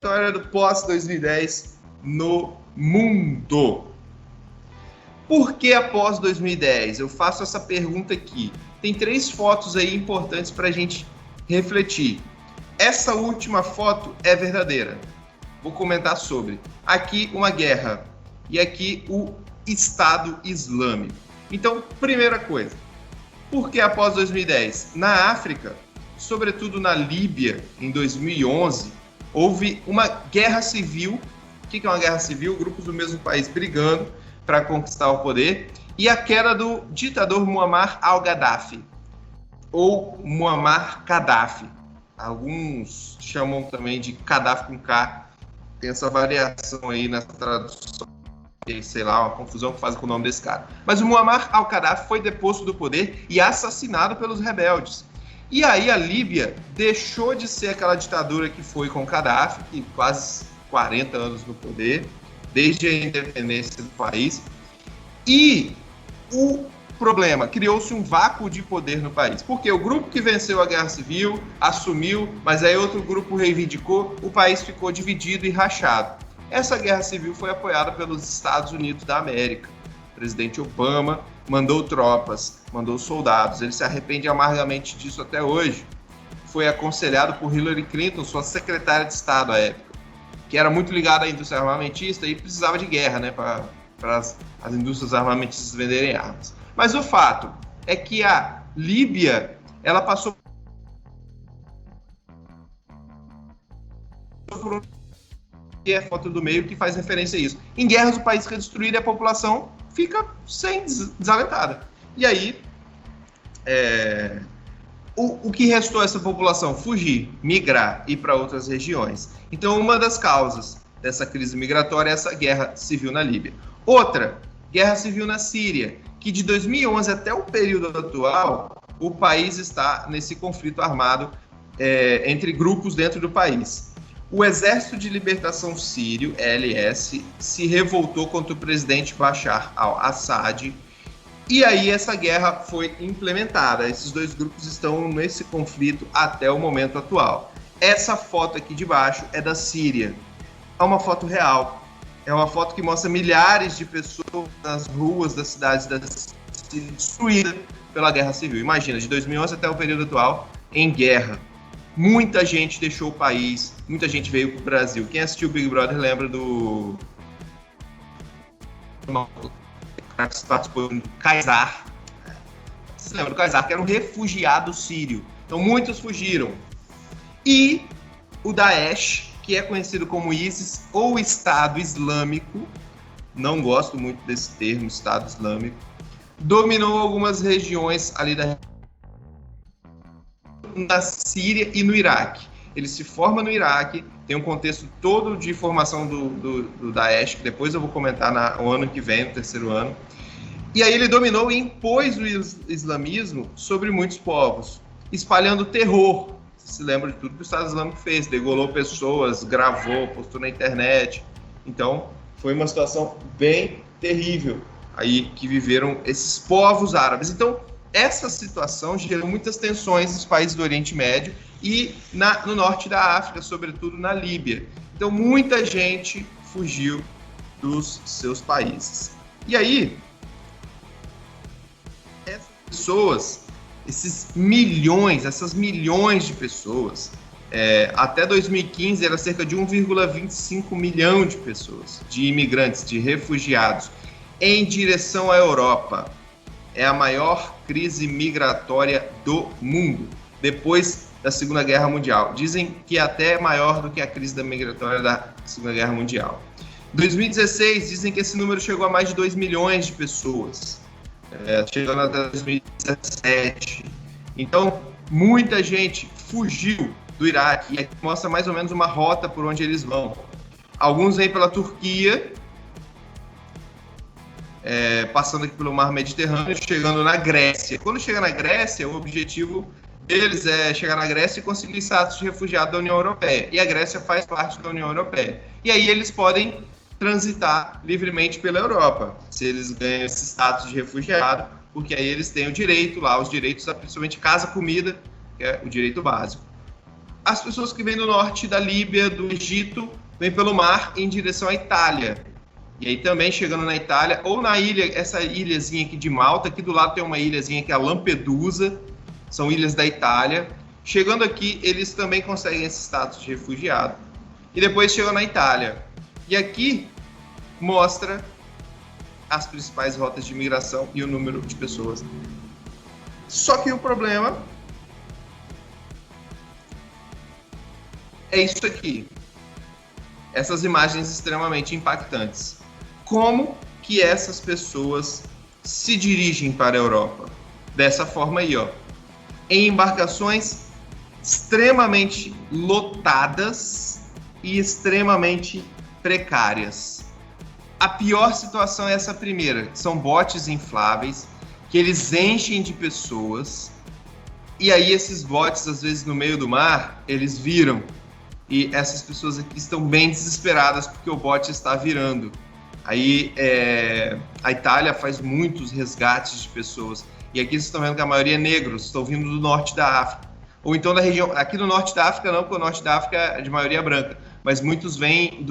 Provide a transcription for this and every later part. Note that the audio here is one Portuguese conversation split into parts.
História do pós-2010 no mundo. Por que após 2010? Eu faço essa pergunta aqui. Tem 3 fotos aí importantes para a gente refletir. Essa última foto é verdadeira. Vou comentar sobre. Aqui uma guerra e aqui o Estado Islâmico. Então, primeira coisa. Por que após 2010? Na África, sobretudo na Líbia, em 2011, houve uma guerra civil. O que é uma guerra civil? Grupos do mesmo país brigando para conquistar o poder. E a queda do ditador Muammar al-Gaddafi, ou Muammar Gaddafi. Alguns chamam também de Gaddafi com K. Tem essa variação aí nessa tradução. Sei lá, uma confusão que fazem com o nome desse cara. Mas o Muammar al-Gaddafi foi deposto do poder e assassinado pelos rebeldes. E aí a Líbia deixou de ser aquela ditadura que foi com Gaddafi, que quase 40 anos no poder, desde a independência do país. E o problema, criou-se um vácuo de poder no país. Porque o grupo que venceu a guerra civil assumiu, mas aí outro grupo reivindicou, o país ficou dividido e rachado. Essa guerra civil foi apoiada pelos Estados Unidos da América. O presidente Obama mandou tropas, mandou soldados. Ele se arrepende amargamente disso até hoje. Foi aconselhado por Hillary Clinton, sua secretária de Estado à época, que era muito ligada à indústria armamentista e precisava de guerra, né, para as indústrias armamentistas venderem armas. Mas o fato é que a Líbia, ela passou por um... que é a foto do meio que faz referência a isso. Em guerras, o país fica destruído e a população fica desalentada. E aí, o que restou a essa população? Fugir, migrar, ir para outras regiões. Então, uma das causas dessa crise migratória é essa guerra civil na Líbia. Outra, guerra civil na Síria, que de 2011 até o período atual, o país está nesse conflito armado entre grupos dentro do país. O Exército de Libertação Sírio, ELS, se revoltou contra o presidente Bashar al-Assad, e aí essa guerra foi implementada. Esses 2 grupos estão nesse conflito até o momento atual. Essa foto aqui de baixo é da Síria. É uma foto real. É uma foto que mostra milhares de pessoas nas ruas das cidades da Síria destruídas pela guerra civil. Imagina, de 2011 até o período atual, em guerra. Muita gente deixou o país, muita gente veio para o Brasil. Quem assistiu o Big Brother lembra do Kaysar. Você lembra do Kaysar, que era um refugiado sírio. Então muitos fugiram. E o Daesh, que é conhecido como ISIS ou Estado Islâmico, não gosto muito desse termo, Estado Islâmico, dominou algumas regiões ali na Síria e no Iraque. Ele se forma no Iraque, tem um contexto todo de formação do Daesh, que depois eu vou comentar no ano que vem, no 3º ano. E aí ele dominou e impôs o islamismo sobre muitos povos, espalhando terror. Você se lembra de tudo que o Estado Islâmico fez, degolou pessoas, gravou, postou na internet. Então, foi uma situação bem terrível aí que viveram esses povos árabes. Então, essa situação gerou muitas tensões nos países do Oriente Médio e no norte da África, sobretudo na Líbia. Então, muita gente fugiu dos seus países. E aí, essas pessoas, essas milhões de pessoas, até 2015 era cerca de 1,25 milhão de pessoas, de imigrantes, de refugiados, em direção à Europa. É a maior crise migratória do mundo, depois da Segunda Guerra Mundial. Dizem que é até maior do que a crise migratória da Segunda Guerra Mundial. Em 2016, dizem que esse número chegou a mais de 2 milhões de pessoas, chegando até 2017. Então, muita gente fugiu do Iraque, e aqui mostra mais ou menos uma rota por onde eles vão. Alguns vêm pela Turquia, passando aqui pelo Mar Mediterrâneo, chegando na Grécia. Quando chega na Grécia, o objetivo deles é chegar na Grécia e conseguir status de refugiado da União Europeia. E a Grécia faz parte da União Europeia. E aí eles podem transitar livremente pela Europa, se eles ganham esse status de refugiado, porque aí eles têm o direito lá, os direitos, principalmente casa, comida, que é o direito básico. as pessoas que vêm do norte da Líbia, do Egito, vêm pelo mar em direção à Itália. E aí também chegando na Itália, ou na ilha, essa ilhazinha aqui de Malta, aqui do lado tem uma ilhazinha que é a Lampedusa, são ilhas da Itália. Chegando aqui, eles também conseguem esse status de refugiado. E depois chegam na Itália. E aqui mostra as principais rotas de imigração e o número de pessoas. Só que o problema é isso aqui. Essas imagens extremamente impactantes. Como que essas pessoas se dirigem para a Europa? Dessa forma aí, ó. Em embarcações extremamente lotadas e extremamente precárias. A pior situação é essa primeira, que são botes infláveis, que eles enchem de pessoas, e aí esses botes, às vezes no meio do mar, eles viram. E essas pessoas aqui estão bem desesperadas porque o bote está virando. Aí a Itália faz muitos resgates de pessoas. E aqui vocês estão vendo que a maioria é negros, estão vindo do norte da África. Ou então da região, aqui do norte da África não, porque o norte da África é de maioria branca. Mas muitos vêm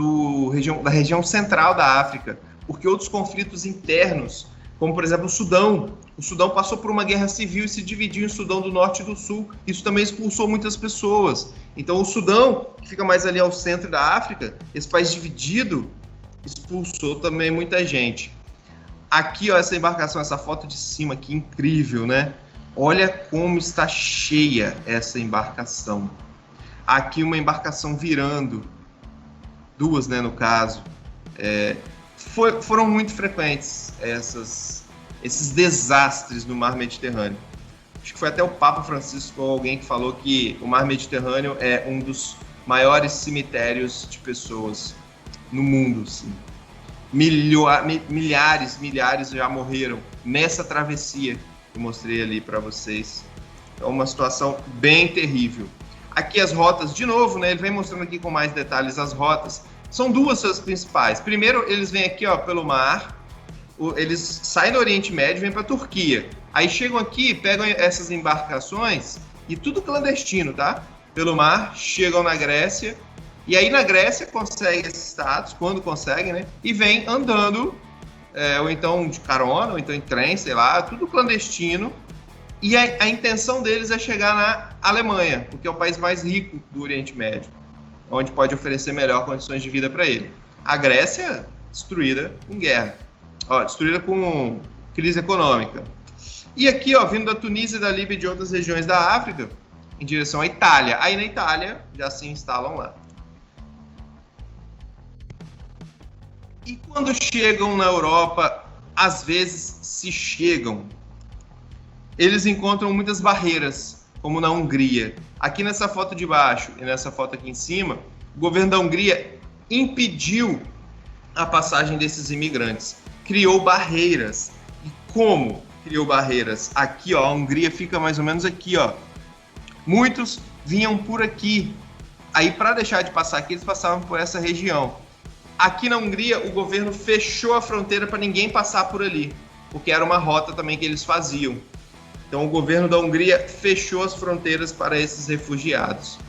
da região central da África. Porque outros conflitos internos, como por exemplo o Sudão passou por uma guerra civil e se dividiu em Sudão do Norte e do Sul. Isso também expulsou muitas pessoas. Então o Sudão, que fica mais ali ao centro da África, esse país dividido, expulsou também muita gente. Aqui, ó, essa embarcação, essa foto de cima aqui, incrível, né? Olha como está cheia essa embarcação. Aqui uma embarcação virando, duas, né, no caso. Foram muito frequentes esses desastres no mar Mediterrâneo. Acho que foi até o Papa Francisco ou alguém que falou que o mar Mediterrâneo é um dos maiores cemitérios de pessoas no mundo, assim. Milhares já morreram nessa travessia que eu mostrei ali para vocês. É uma situação bem terrível. Aqui as rotas, de novo, né? Ele vem mostrando aqui com mais detalhes as rotas. São duas as principais. Primeiro, eles vêm aqui, ó, pelo mar. Eles saem do Oriente Médio e vêm para a Turquia. Aí chegam aqui, pegam essas embarcações e tudo clandestino, tá? Pelo mar, chegam na Grécia. E aí na Grécia conseguem esse status, quando conseguem, né? E vem andando, ou então de carona, ou então em trem, sei lá, tudo clandestino. E a intenção deles é chegar na Alemanha, porque é o país mais rico do Oriente Médio, onde pode oferecer melhor condições de vida para ele. A Grécia, destruída com guerra, destruída com crise econômica. E aqui, ó, vindo da Tunísia, da Líbia e de outras regiões da África, em direção à Itália. Aí na Itália já se instalam lá. E quando chegam na Europa, às vezes se chegam, eles encontram muitas barreiras, como na Hungria. Aqui nessa foto de baixo e nessa foto aqui em cima, o governo da Hungria impediu a passagem desses imigrantes. Criou barreiras. E como criou barreiras? Aqui, ó, a Hungria fica mais ou menos aqui, ó. Muitos vinham por aqui. Aí, para deixar de passar aqui, eles passavam por essa região. Aqui na Hungria, o governo fechou a fronteira para ninguém passar por ali, porque era uma rota também que eles faziam. Então, o governo da Hungria fechou as fronteiras para esses refugiados.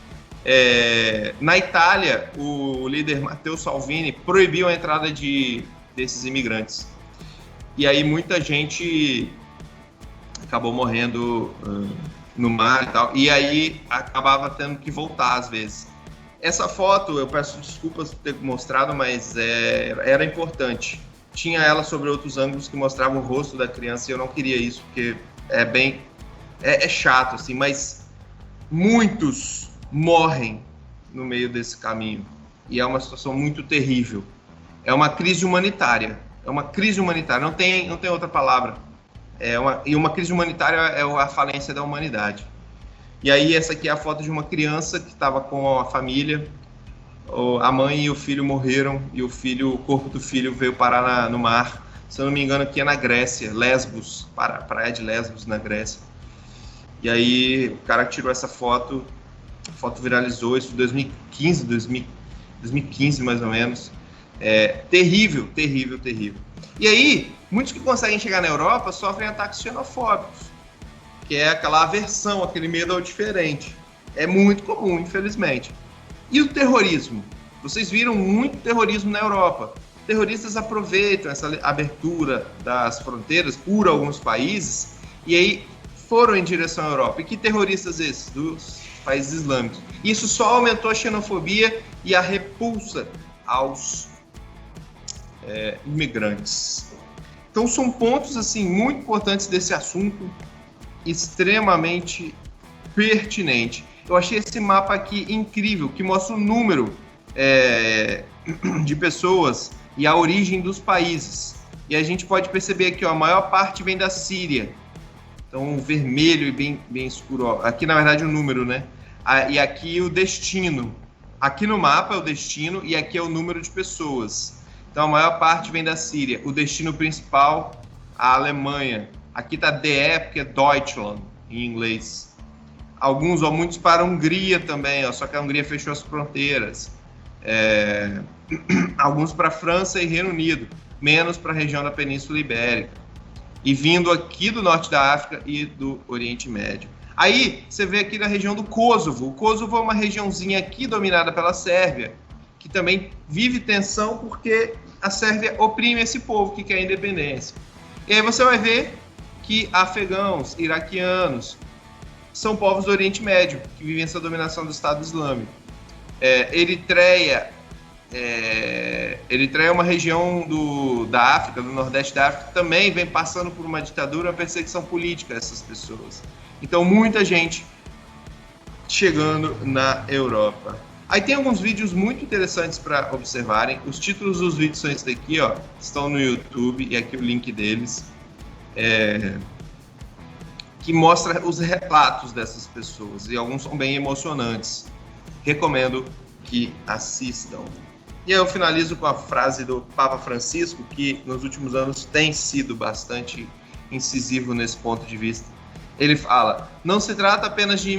Na Itália, o líder Matteo Salvini proibiu a entrada desses imigrantes. E aí, muita gente acabou morrendo no mar e tal. E aí, acabava tendo que voltar, às vezes. Essa foto, eu peço desculpas por ter mostrado, mas era importante. Tinha ela sobre outros ângulos que mostravam o rosto da criança e eu não queria isso, porque é chato, assim, mas muitos morrem no meio desse caminho. E é uma situação muito terrível. É uma crise humanitária. Não tem outra palavra. E uma crise humanitária é a falência da humanidade. E aí essa aqui é a foto de uma criança que estava com a família. A mãe e o filho morreram e o corpo do filho veio parar no mar. Se eu não me engano, aqui é na Grécia, Lesbos, praia de Lesbos, na Grécia. E aí o cara que tirou essa foto, a foto viralizou, isso em 2015 mais ou menos. Terrível. E aí, muitos que conseguem chegar na Europa sofrem ataques xenofóbicos, que é aquela aversão, aquele medo ao diferente. É muito comum, infelizmente. E o terrorismo? Vocês viram muito terrorismo na Europa. Terroristas aproveitam essa abertura das fronteiras por alguns países e aí foram em direção à Europa. E que terroristas esses? Dos países islâmicos. Isso só aumentou a xenofobia e a repulsa aos imigrantes. Então são pontos assim muito importantes desse assunto, extremamente pertinente. Eu achei esse mapa aqui incrível, que mostra o número de pessoas e a origem dos países. E a gente pode perceber que a maior parte vem da Síria. Então, vermelho e bem escuro. Ó. Aqui, na verdade, o número, né? E aqui o destino. Aqui no mapa é o destino e aqui é o número de pessoas. Então, a maior parte vem da Síria. O destino principal, a Alemanha. Aqui está DE, porque é Deutschland, em inglês. Alguns ou muitos para a Hungria também, ó, só que a Hungria fechou as fronteiras. Alguns para a França e Reino Unido, menos para a região da Península Ibérica. E vindo aqui do norte da África e do Oriente Médio. Aí, você vê aqui na região do Kosovo. O Kosovo é uma regiãozinha aqui dominada pela Sérvia, que também vive tensão porque a Sérvia oprime esse povo que quer independência. E aí você vai ver que afegãos, iraquianos, são povos do Oriente Médio, que vivem essa dominação do Estado Islâmico. Eritreia é uma região da África, do Nordeste da África, que também vem passando por uma ditadura, uma perseguição política a essas pessoas. Então, muita gente chegando na Europa. Aí tem alguns vídeos muito interessantes para observarem. Os títulos dos vídeos são esses daqui, ó, estão no YouTube, e aqui o link deles, que mostra os relatos dessas pessoas, e alguns são bem emocionantes. Recomendo que assistam. E aí eu finalizo com a frase do Papa Francisco, que nos últimos anos tem sido bastante incisivo nesse ponto de vista. Ele fala: não se trata apenas de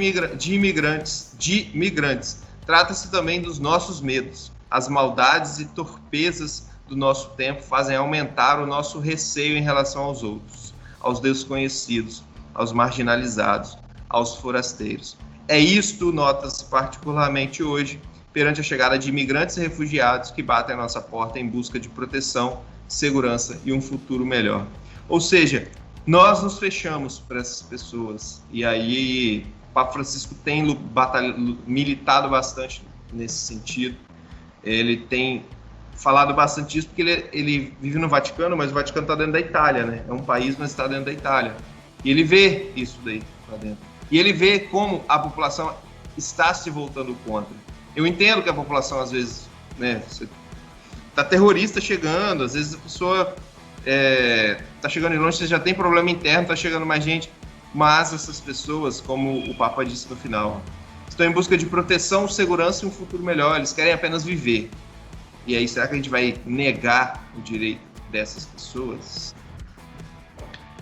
imigrantes, trata-se também dos nossos medos. As maldades e torpezas do nosso tempo fazem aumentar o nosso receio em relação aos outros, aos desconhecidos, aos marginalizados, aos forasteiros. Isto nota-se particularmente hoje, perante a chegada de imigrantes e refugiados que batem à nossa porta em busca de proteção, segurança e um futuro melhor. Ou seja, nós nos fechamos para essas pessoas. E aí o Papa Francisco tem militado bastante nesse sentido. Ele tem falado bastante disso porque ele vive no Vaticano, mas o Vaticano está dentro da Itália, né? É um país, mas está dentro da Itália. E ele vê isso daí lá dentro. E ele vê como a população está se voltando contra. Eu entendo que a população, às vezes, né, tá terrorista chegando, às vezes a pessoa tá chegando de longe, você já tem problema interno, tá chegando mais gente, mas essas pessoas, como o Papa disse no final, estão em busca de proteção, segurança e um futuro melhor, eles querem apenas viver. E aí, será que a gente vai negar o direito dessas pessoas?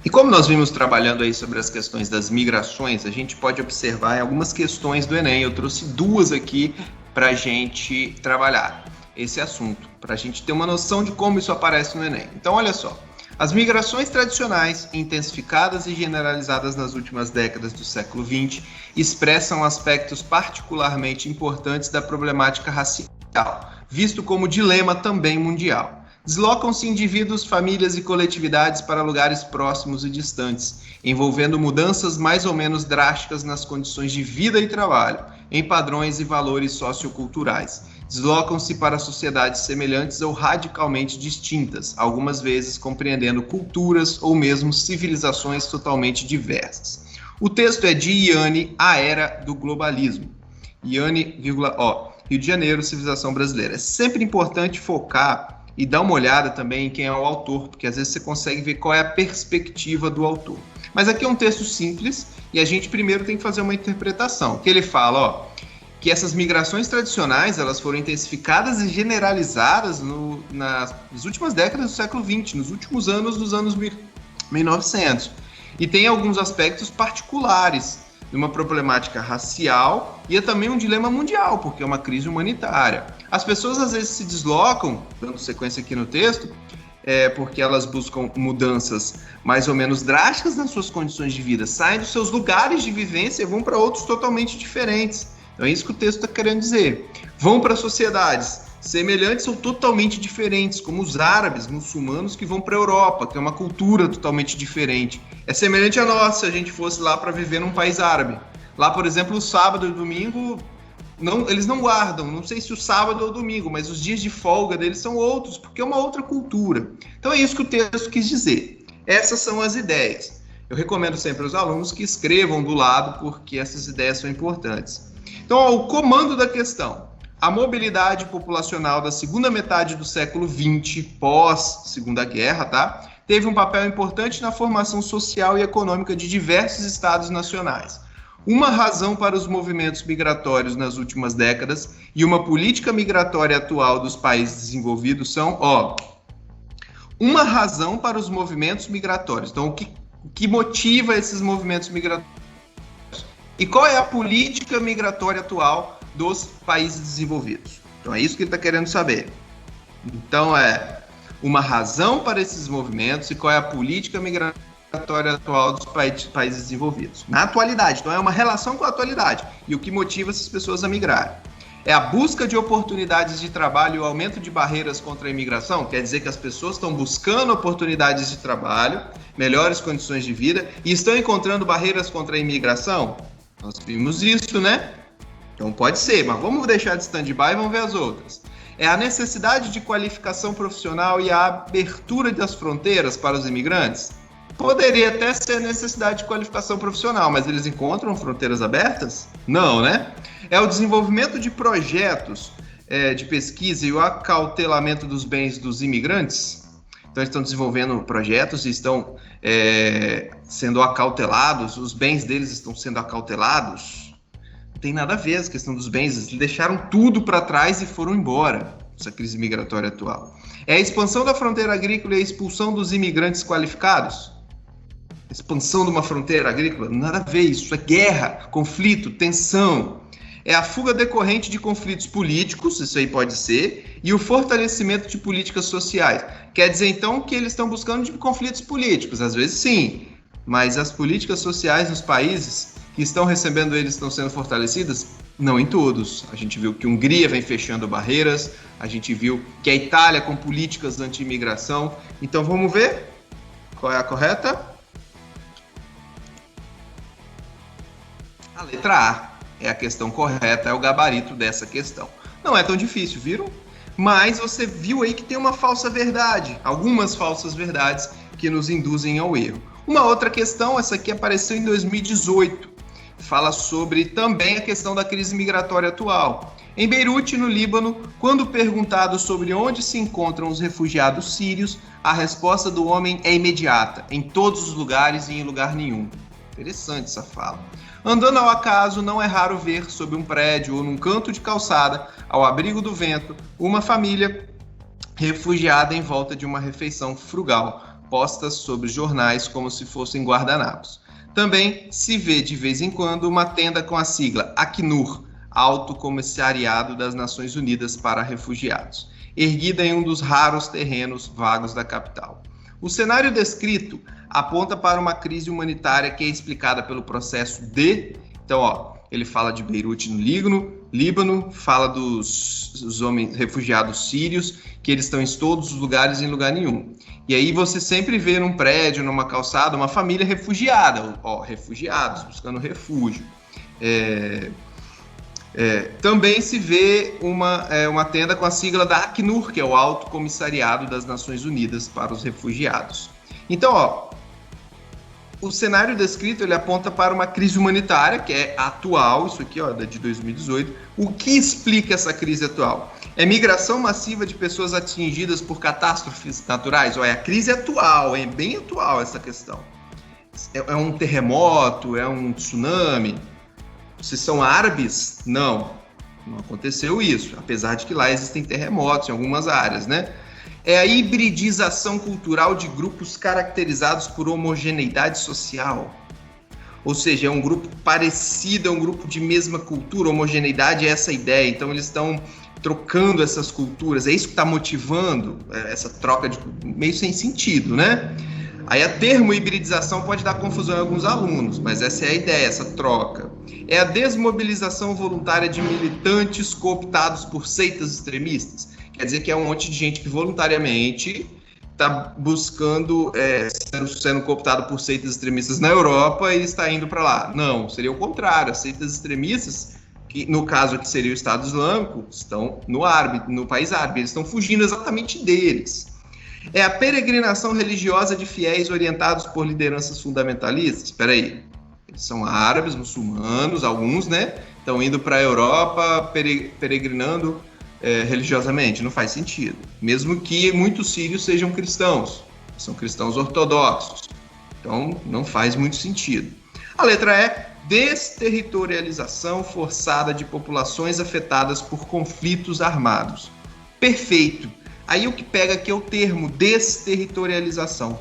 E como nós vimos trabalhando aí sobre as questões das migrações, a gente pode observar algumas questões do Enem. Eu trouxe duas aqui para a gente trabalhar esse assunto, para a gente ter uma noção de como isso aparece no Enem. Então, olha só. As migrações tradicionais, intensificadas e generalizadas nas últimas décadas do século XX, expressam aspectos particularmente importantes da problemática racial, visto como dilema também mundial. Deslocam-se indivíduos, famílias e coletividades para lugares próximos e distantes, envolvendo mudanças mais ou menos drásticas nas condições de vida e trabalho, em padrões e valores socioculturais. Deslocam-se para sociedades semelhantes ou radicalmente distintas, algumas vezes compreendendo culturas ou mesmo civilizações totalmente diversas. O texto é de Yanni, A Era do Globalismo. Yanni, Rio de Janeiro, Civilização Brasileira. É sempre importante focar e dar uma olhada também em quem é o autor, porque às vezes você consegue ver qual é a perspectiva do autor. Mas aqui é um texto simples e a gente primeiro tem que fazer uma interpretação, que ele fala, que essas migrações tradicionais elas foram intensificadas e generalizadas nas últimas décadas do século XX, nos últimos anos dos anos 1900. E tem alguns aspectos particulares de uma problemática racial e é também um dilema mundial, porque é uma crise humanitária. As pessoas às vezes se deslocam, dando sequência aqui no texto, porque elas buscam mudanças mais ou menos drásticas nas suas condições de vida, saem dos seus lugares de vivência e vão para outros totalmente diferentes. Então é isso que o texto está querendo dizer. Vão para sociedades semelhantes ou totalmente diferentes, como os árabes, muçulmanos, que vão para a Europa, que é uma cultura totalmente diferente. É semelhante a nós, se a gente fosse lá para viver num país árabe. Lá, por exemplo, o sábado e o domingo, eles não guardam, não sei se o sábado ou o domingo, mas os dias de folga deles são outros, porque é uma outra cultura. Então é isso que o texto quis dizer. Essas são as ideias. Eu recomendo sempre aos alunos que escrevam do lado, porque essas ideias são importantes. Então, o comando da questão. A mobilidade populacional da segunda metade do século XX, pós-Segunda Guerra, tá? Teve um papel importante na formação social e econômica de diversos estados nacionais. Uma razão para os movimentos migratórios nas últimas décadas e uma política migratória atual dos países desenvolvidos são, uma razão para os movimentos migratórios. Então, o que motiva esses movimentos migratórios? E qual é a política migratória atual dos países desenvolvidos? Então é isso que ele está querendo saber. Então é uma razão para esses movimentos e qual é a política migratória atual dos países desenvolvidos. Na atualidade, então é uma relação com a atualidade e o que motiva essas pessoas a migrarem. É a busca de oportunidades de trabalho e o aumento de barreiras contra a imigração, quer dizer que as pessoas estão buscando oportunidades de trabalho, melhores condições de vida e estão encontrando barreiras contra a imigração? Nós vimos isso, né? Então pode ser, mas vamos deixar de stand-by e vamos ver as outras. É a necessidade de qualificação profissional e a abertura das fronteiras para os imigrantes? Poderia até ser a necessidade de qualificação profissional, mas eles encontram fronteiras abertas? Não, né? É o desenvolvimento de projetos de pesquisa e o acautelamento dos bens dos imigrantes? Então eles estão desenvolvendo projetos e estão sendo acautelados, os bens deles estão sendo acautelados? Não tem nada a ver a questão dos bens, eles deixaram tudo para trás e foram embora, essa crise migratória atual. É a expansão da fronteira agrícola e a expulsão dos imigrantes qualificados? Expansão de uma fronteira agrícola? Nada a ver, isso é guerra, conflito, tensão. É a fuga decorrente de conflitos políticos, isso aí pode ser, e o fortalecimento de políticas sociais. Quer dizer, então, que eles estão buscando de conflitos políticos, às vezes sim, mas as políticas sociais nos países que estão recebendo eles estão sendo fortalecidas? Não em todos. A gente viu que a Hungria vem fechando barreiras, a gente viu que a Itália com políticas anti-imigração. Então vamos ver qual é a correta? A letra A é a questão correta, é o gabarito dessa questão. Não é tão difícil, viram? Mas você viu aí que tem uma falsa verdade, algumas falsas verdades que nos induzem ao erro. Uma outra questão, essa aqui apareceu em 2018, fala sobre também a questão da crise migratória atual. Em Beirute, no Líbano, quando perguntado sobre onde se encontram os refugiados sírios, a resposta do homem é imediata, em todos os lugares e em lugar nenhum. Interessante essa fala. Andando ao acaso, não é raro ver sob um prédio ou num canto de calçada, ao abrigo do vento, uma família refugiada em volta de uma refeição frugal, postas sobre jornais como se fossem guardanapos. Também se vê de vez em quando uma tenda com a sigla Acnur, Alto Comissariado das Nações Unidas para Refugiados, erguida em um dos raros terrenos vagos da capital. O cenário descrito aponta para uma crise humanitária que é explicada pelo processo de... Então, ele fala de Beirute no Líbano, fala dos homens refugiados sírios, que eles estão em todos os lugares e em lugar nenhum. E aí você sempre vê num prédio, numa calçada, uma família refugiada, refugiados, buscando refúgio. Também se vê uma tenda com a sigla da Acnur, que é o Alto Comissariado das Nações Unidas para os Refugiados. Então, o cenário descrito ele aponta para uma crise humanitária, que é atual, isso aqui de 2018. O que explica essa crise atual? É migração massiva de pessoas atingidas por catástrofes naturais? A crise é atual, é bem atual essa questão. É um terremoto, é um tsunami? Se são árabes? Não aconteceu isso, apesar de que lá existem terremotos em algumas áreas, né? É a hibridização cultural de grupos caracterizados por homogeneidade social. Ou seja, é um grupo parecido, é um grupo de mesma cultura, homogeneidade é essa ideia. Então eles estão trocando essas culturas, é isso que está motivando essa troca de meio sem sentido, né? Aí a termo hibridização pode dar confusão em alguns alunos, mas essa é a ideia, essa troca. É a desmobilização voluntária de militantes cooptados por seitas extremistas. Quer dizer que é um monte de gente que voluntariamente está buscando, sendo cooptado por seitas extremistas na Europa e está indo para lá. Não, seria o contrário. As seitas extremistas, que no caso aqui seria o Estado Islâmico, estão no país árabe, eles estão fugindo exatamente deles. É a peregrinação religiosa de fiéis orientados por lideranças fundamentalistas. Espera aí, eles são árabes, muçulmanos, alguns, né? Estão indo para a Europa peregrinando religiosamente. Não faz sentido. Mesmo que muitos sírios sejam cristãos, são cristãos ortodoxos. Então, não faz muito sentido. A letra E, desterritorialização forçada de populações afetadas por conflitos armados. Perfeito. Aí o que pega aqui é o termo desterritorialização.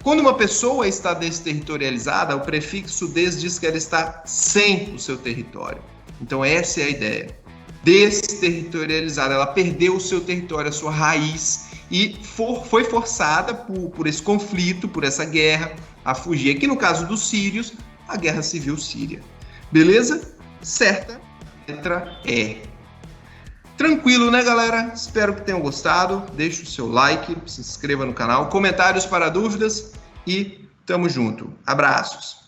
Quando uma pessoa está desterritorializada, o prefixo des diz que ela está sem o seu território. Então essa é a ideia. Desterritorializada, ela perdeu o seu território, a sua raiz, e foi forçada por esse conflito, por essa guerra, a fugir. Aqui no caso dos sírios, a guerra civil síria. Beleza? Certa letra E. Tranquilo, né, galera? Espero que tenham gostado. Deixe o seu like, se inscreva no canal, comentários para dúvidas e tamo junto. Abraços!